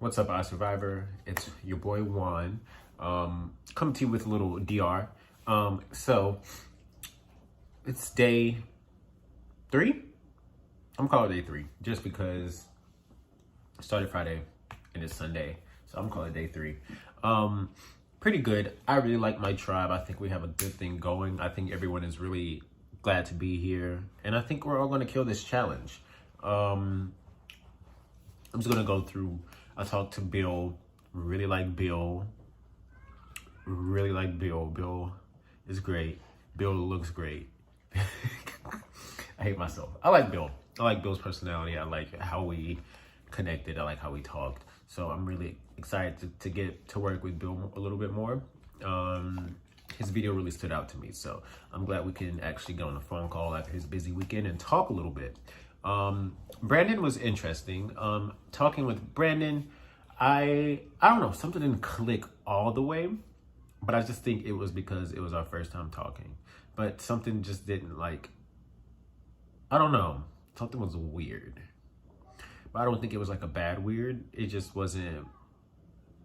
What's up, iSurvivor? It's your boy Juan. Coming to you with a little DR. So it's day 3. I'm calling it day 3 just because it started Friday and it's Sunday, so I'm calling it day 3. Pretty good. I really like my tribe. I think we have a good thing going. I think everyone is really glad to be here, and I think we're all going to kill this challenge. I'm just gonna go through. I talked to Bill. Really like Bill. Really like Bill. Bill is great. Bill looks great. I hate myself. I like Bill. I like Bill's personality. I like how we connected. I like how we talked. So I'm really excited to get to work with Bill a little bit more. His video really stood out to me. So I'm glad we can actually get on a phone call after his busy weekend and talk a little bit. Brandon was interesting. Talking with Brandon, I don't know, something didn't click all the way, but I just think it was because it was our first time talking. But something just didn't I don't know, something was weird. But I don't think it was like a bad weird. It just wasn't,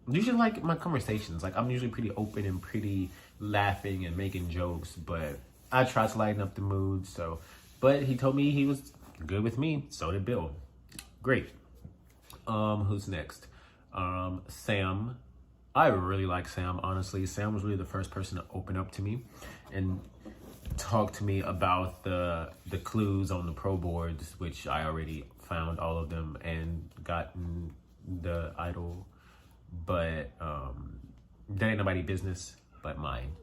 usually like my conversations, like I'm usually pretty open and pretty laughing and making jokes, but I try to lighten up the mood. So, but he told me he was good with me. So did Bill. Great. Who's next? Sam. I really like Sam, honestly. Sam was really the first person to open up to me and talk to me about the clues on the pro boards, which I already found all of them and gotten the idol, but that ain't nobody's business but mine.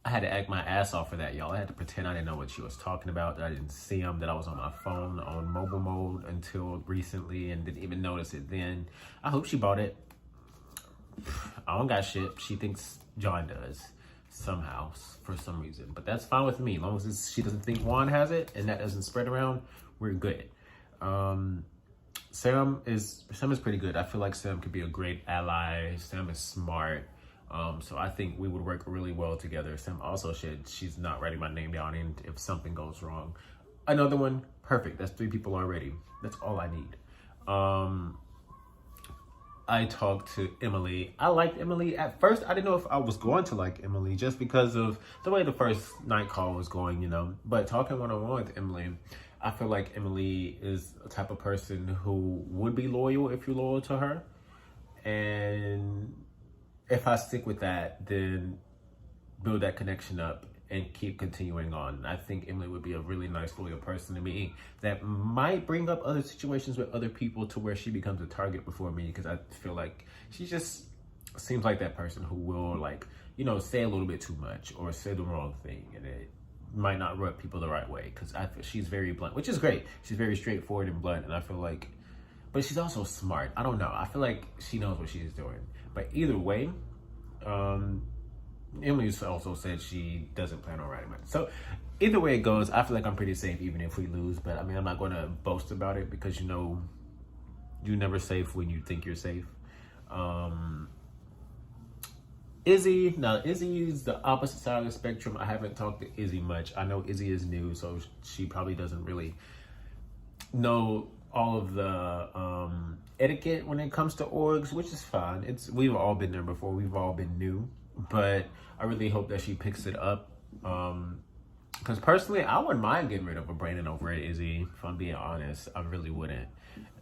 I had to act my ass off for that, y'all. I had to pretend I didn't know what she was talking about, that I didn't see them, that I was on my phone on mobile mode until recently and didn't even notice it then. I hope she bought it. I don't got shit. She thinks John does somehow, for some reason. But that's fine with me. As long as she doesn't think Juan has it and that doesn't spread around, we're good. Sam is pretty good. I feel like Sam could be a great ally. Sam is smart. So I think we would work really well together. Sam also said she's not writing my name down, and if something goes wrong. Another one, perfect. That's 3 people already. That's all I need. I talked to Emily. I liked Emily. At first, I didn't know if I was going to like Emily just because of the way the first night call was going, you know. But talking one-on-one with Emily, I feel like Emily is a type of person who would be loyal if you're loyal to her. And if I stick with that, then build that connection up and keep continuing on. I think Emily would be a really nice, loyal person to me that might bring up other situations with other people to where she becomes a target before me, because I feel like she just seems like that person who will, like, you know, say a little bit too much or say the wrong thing, and it might not rub people the right way, because I feel she's very blunt, which is great. She's very straightforward and blunt, and I feel like, but she's also smart. I don't know. I feel like she knows what she's doing. But either way, Emily also said she doesn't plan on writing much. So either way it goes, I feel like I'm pretty safe even if we lose. But I mean, I'm not going to boast about it because, you know, you're never safe when you think you're safe. Izzy. Now, Izzy is the opposite side of the spectrum. I haven't talked to Izzy much. I know Izzy is new, so she probably doesn't really know all of the etiquette when it comes to orgs, which is fine. We've all been there before. We've all been new, but I really hope that she picks it up. Because personally, I wouldn't mind getting rid of a Brandon over at Izzy. If I'm being honest, I really wouldn't.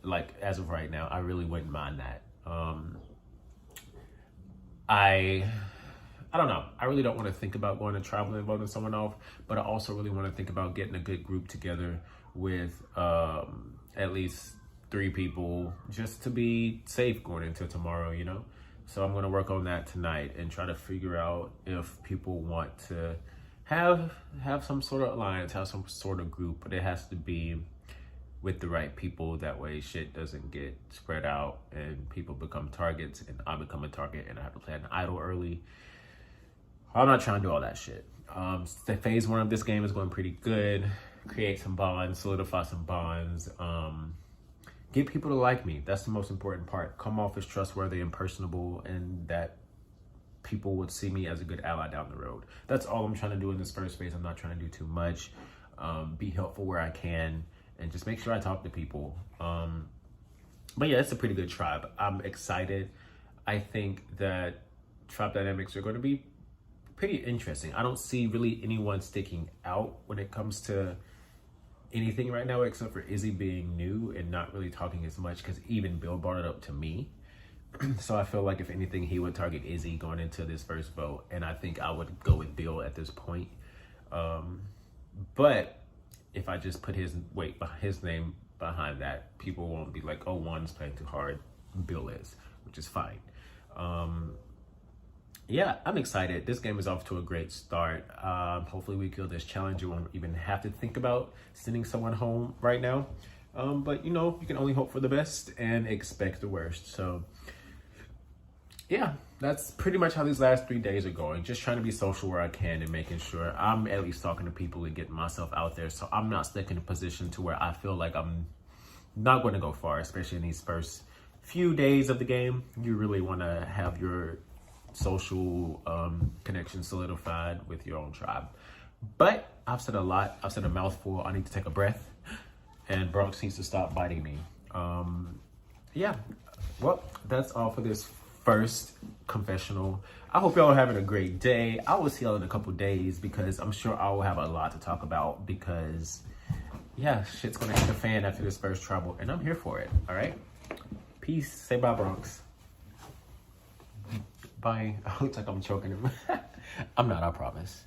Like, as of right now, I really wouldn't mind that. I don't know. I really don't want to think about going to tribal and voting someone off, but I also really want to think about getting a good group together with at least 3 people just to be safe going into tomorrow, you know? So I'm going to work on that tonight and try to figure out if people want to have some sort of alliance, have some sort of group, but it has to be with the right people. That way shit doesn't get spread out and people become targets and I become a target and I have to play an idol early. I'm not trying to do all that shit. The phase 1 of this game is going pretty good. Create some bonds, solidify some bonds, get people to like me. That's the most important part. Come off as trustworthy and personable, and that people would see me as a good ally down the road. That's all I'm trying to do in this first phase. I'm not trying to do too much. Be helpful where I can, and just make sure I talk to people. But yeah, it's a pretty good tribe. I'm excited. I think that tribe dynamics are going to be pretty interesting. I don't see really anyone sticking out when it comes to anything right now, except for Izzy being new and not really talking as much, because even Bill brought it up to me. So I feel like if anything, he would target Izzy going into this first vote, and I think I would go with Bill at this point. But if I just put his name behind that, people won't be like, oh, Juan's playing too hard. Bill is, which is fine. Yeah, I'm excited. This game is off to a great start. Hopefully we kill this challenge. You won't even have to think about sending someone home right now. But you know, you can only hope for the best and expect the worst. So yeah, that's pretty much how these last 3 days are going. Just trying to be social where I can and making sure I'm at least talking to people and getting myself out there, so I'm not stuck in a position to where I feel like I'm not going to go far, especially in these first few days of the game. You really want to have your social connection solidified with your own tribe. But I've said a lot. I've said a mouthful. I need to take a breath, and Bronx needs to stop biting me. Yeah, well, that's all for this first confessional. I hope y'all are having a great day. I will see y'all in a couple days, because I'm sure I will have a lot to talk about, because yeah, shit's gonna hit the fan after this first trouble, and I'm here for it. All right, peace. Say bye, Bronx. Bye. I look like I'm choking him. I'm not, I promise.